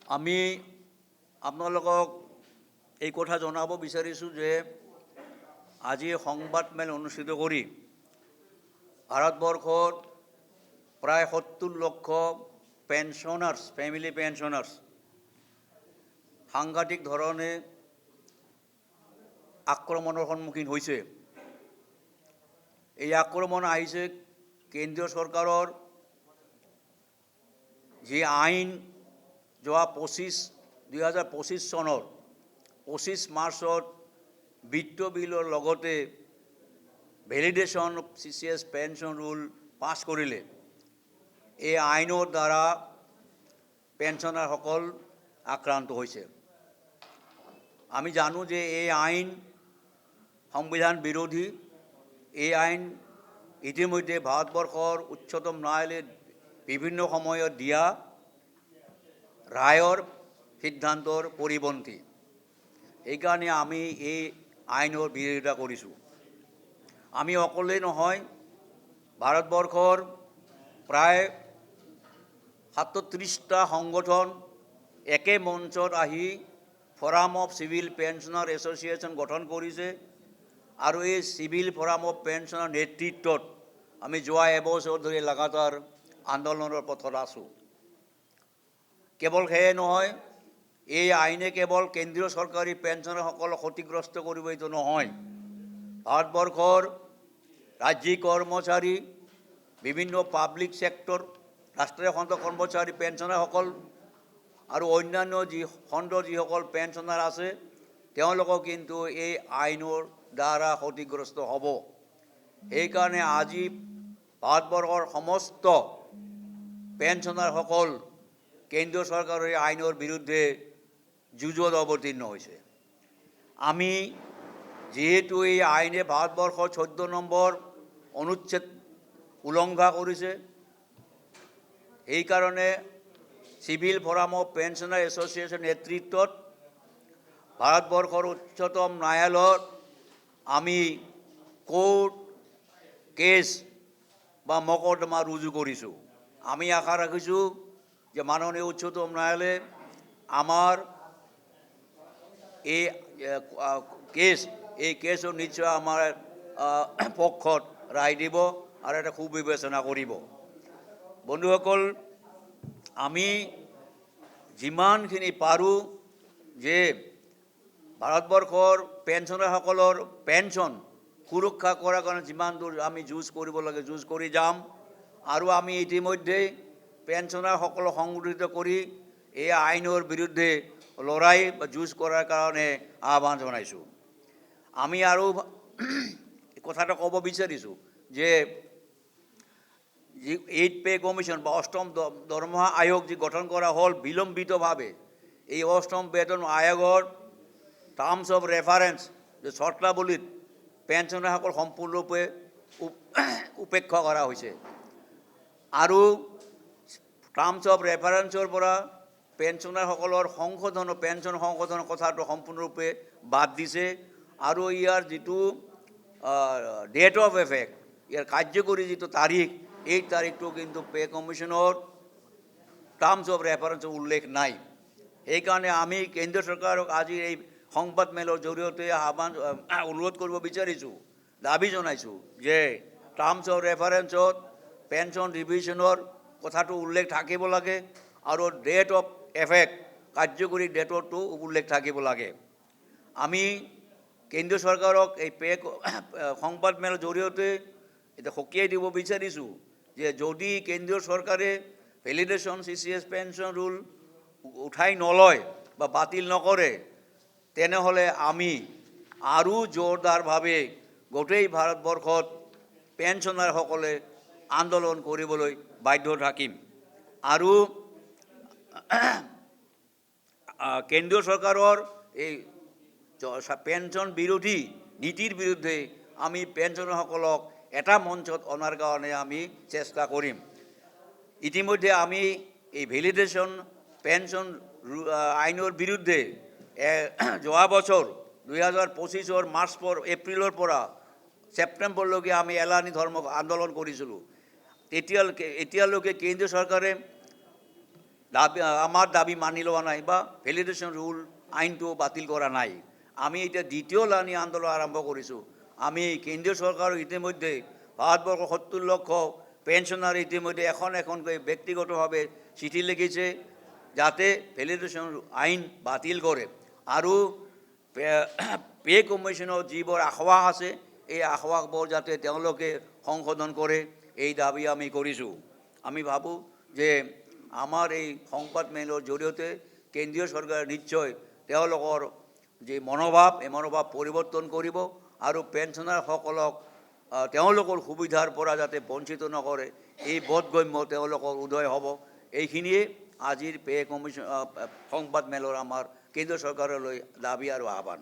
আমি আপোনালোকক এই কথা জনাব বিচাৰিছোঁ যে আজি সংবাদমেল অনুষ্ঠিত কৰি ভাৰতবৰ্ষত প্ৰায় ৭০ লক্ষ পেঞ্চনাৰ্ছ, ফেমিলি পেঞ্চনাৰ্ছ সাংঘাতিক ধৰণে আক্ৰমণৰ সন্মুখীন হৈছে। এই আক্ৰমণ আহিছে কেন্দ্ৰীয় চৰকাৰৰ যি আইন যোৱা 2025 চনৰ 25 মাৰ্চত বিত্ত বিলৰ লগতে validation of CCS pension rule pass কৰিলে। এই আইনৰ দ্বাৰা পেঞ্চনাৰসকল আক্ৰান্ত হৈছে। আমি জানো যে এই আইন সংবিধান বিৰোধী। এই আইন ইতিমধ্যে ভাৰতবৰ্ষৰ উচ্চতম ন্যায়ালয়ে বিভিন্ন সময়ত দিয়া ৰায়ৰ সিদ্ধান্তৰ পৰিপন্থী। এইকাৰণে আমি এই আইনৰ বিৰোধিতা কৰিছোঁ। আমি অকলেই নহয়, ভাৰতবৰ্ষৰ প্ৰায় 37টা সংগঠন একে মঞ্চত আহি forum of civil pensioner association গঠন কৰিছে আৰু এই চিভিল ফৰাম অফ পেঞ্চনাৰ নেতৃত্বত আমি যোৱা এবছৰ ধৰি লাগাতাৰ আন্দোলনৰ পথত আছোঁ। কেৱল সেয়ে নহয়, এই আইনে কেৱল কেন্দ্ৰীয় চৰকাৰী পেঞ্চনাৰসকলক ক্ষতিগ্ৰস্ত কৰিব এইটো নহয়, ভাৰতবৰ্ষৰ ৰাজ্যিক কৰ্মচাৰী, বিভিন্ন পাব্লিক ছেক্টৰ, ৰাষ্ট্ৰীয় খণ্ডৰ কৰ্মচাৰী পেঞ্চনাৰসকল আৰু অন্যান্য যিসকল পেঞ্চনাৰ আছে তেওঁলোকক কিন্তু এই আইনৰ দ্বাৰা ক্ষতিগ্ৰস্ত হ'ব। সেইকাৰণে আজি ভাৰতবৰ্ষৰ সমস্ত পেঞ্চনাৰসকল কেন্দ্ৰীয় চৰকাৰৰ এই আইনৰ বিৰুদ্ধে যুঁজত অৱতীৰ্ণ হৈছে। আমি যিহেতু এই আইনে ভাৰতবৰ্ষৰ 14 নম্বৰ অনুচ্ছেদ উলংঘা কৰিছে, সেইকাৰণে civil forum of pensioner association নেতৃত্বত ভাৰতবৰ্ষৰ উচ্চতম ন্যায়ালয়ত আমি কোৰ্ট কেছ বা মকদ্দমা ৰুজু কৰিছোঁ। আমি আশা ৰাখিছোঁ যে মাননীয় উচ্চতম ন্যায়ালয়ে আমাৰ এই কেছৰ নিশ্চয় আমাৰ পক্ষত ৰায় দিব আৰু এটা সুবিবেচনা কৰিব। বন্ধুসকল, আমি যিমানখিনি পাৰোঁ যে ভাৰতবৰ্ষৰ পেঞ্চনাৰসকলৰ পেঞ্চন সুৰক্ষা কৰাৰ কাৰণে যিমান দূৰ আমি যুঁজ কৰিব লাগে যুঁজ কৰি যাম আৰু আমি ইতিমধ্যেই পেঞ্চনাৰসকলক সংগঠিত কৰি এই আইনৰ বিৰুদ্ধে লৰাই বা যুঁজ কৰাৰ কাৰণে আহ্বান জনাইছোঁ। আমি আৰু কথাটো ক'ব বিচাৰিছোঁ যে যি 8th পে কমিশ্যন বা অষ্টম দৰমহা আয়োগ যি গঠন কৰা হ'ল বিলম্বিতভাৱে, এই অষ্টম বেতন আয়োগৰ টাৰ্মছ অফ ৰেফাৰেন্স যে চৰ্তাৱলীত পেঞ্চনাৰসকল সম্পূৰ্ণৰূপে উপেক্ষা কৰা হৈছে আৰু টাৰ্মছ অফ ৰেফাৰেন্সৰ পৰা পেঞ্চনাৰসকলৰ পেঞ্চন সংশোধনৰ কথাটো সম্পূৰ্ণৰূপে বাদ দিছে আৰু ইয়াৰ যিটো ডেট অফ এফেক্ট, ইয়াৰ কাৰ্যকৰী যিটো তাৰিখ, এই তাৰিখটো কিন্তু পে কমিশ্যনৰ টাৰ্মছ অফ ৰেফাৰেন্সৰ উল্লেখ নাই। সেইকাৰণে আমি কেন্দ্ৰীয় চৰকাৰক আজি এই সংবাদমেলৰ জৰিয়তে অনুৰোধ কৰিব বিচাৰিছোঁ, দাবী জনাইছোঁ যে টাৰ্মছ অফ ৰেফাৰেন্সত পেঞ্চন ৰিভিশ্যনৰ কথাটো উল্লেখ থাকিব লাগে আৰু ডেট অফ এফেক্ট কাৰ্যকৰী ডেটতো উল্লেখ থাকিব লাগে। আমি কেন্দ্ৰীয় চৰকাৰক এই সংবাদমেলৰ জৰিয়তে এতিয়া সকীয়াই দিব বিচাৰিছোঁ যে যদি কেন্দ্ৰীয় চৰকাৰে ভেলিডেশ্যন CCS পেঞ্চন ৰুল উঠাই নলয় বা বাতিল নকৰে, তেনেহ'লে আমি আৰু জোৰদাৰভাৱে গোটেই ভাৰতবৰ্ষত পেঞ্চনাৰসকলে আন্দোলন কৰিবলৈ বাধ্য থাকিম আৰু কেন্দ্ৰীয় চৰকাৰৰ এই পেঞ্চন বিৰোধী নীতিৰ বিৰুদ্ধে আমি পেঞ্চনাৰসকলক এটা মঞ্চত অনাৰ কাৰণে আমি চেষ্টা কৰিম। ইতিমধ্যে আমি এই ভেলিডেশ্যন পেঞ্চন আইনৰ বিৰুদ্ধে যোৱা বছৰ 2025 এপ্ৰিলৰ পৰা ছেপ্টেম্বৰলৈকে আমি এলানি আন্দোলন কৰিছিলোঁ। এতিয়ালৈকে কেন্দ্ৰীয় চৰকাৰে দাবী আমাৰ দাবী মানি লোৱা নাই বা ভেলিডেশ্যন ৰুল আইনটো বাতিল কৰা নাই। আমি এতিয়া দ্বিতীয় লানি আন্দোলন আৰম্ভ কৰিছোঁ। আমি কেন্দ্ৰীয় চৰকাৰৰ ইতিমধ্যে ভাৰতবৰ্ষৰ ৭০ লক্ষ পেঞ্চনাৰ ইতিমধ্যে এখনকৈ ব্যক্তিগতভাৱে চিঠি লিখিছে যাতে ভেলিডেশ্যন আইন বাতিল কৰে আৰু পে কমিশ্যনৰ যিবোৰ আশ্বাস আছে এই আশ্বাসবোৰ যাতে তেওঁলোকে সংশোধন কৰে এই দাবী আমি কৰিছোঁ। আমি ভাবোঁ যে আমাৰ এই সংবাদ মেলৰ জৰিয়তে কেন্দ্ৰীয় চৰকাৰে নিশ্চয় তেওঁলোকৰ যি মনোভাৱ এই মনোভাৱ পৰিৱৰ্তন কৰিব আৰু পেঞ্চনাৰসকলক তেওঁলোকৰ সুবিধাৰ পৰা যাতে বঞ্চিত নকৰে এই বোধগম্য তেওঁলোকৰ উদয় হ'ব। এইখিনিয়ে আজিৰ পে কমিশ্যন সংবাদ মেলৰ আমাৰ কেন্দ্ৰীয় চৰকাৰলৈ দাবী আৰু আহ্বান।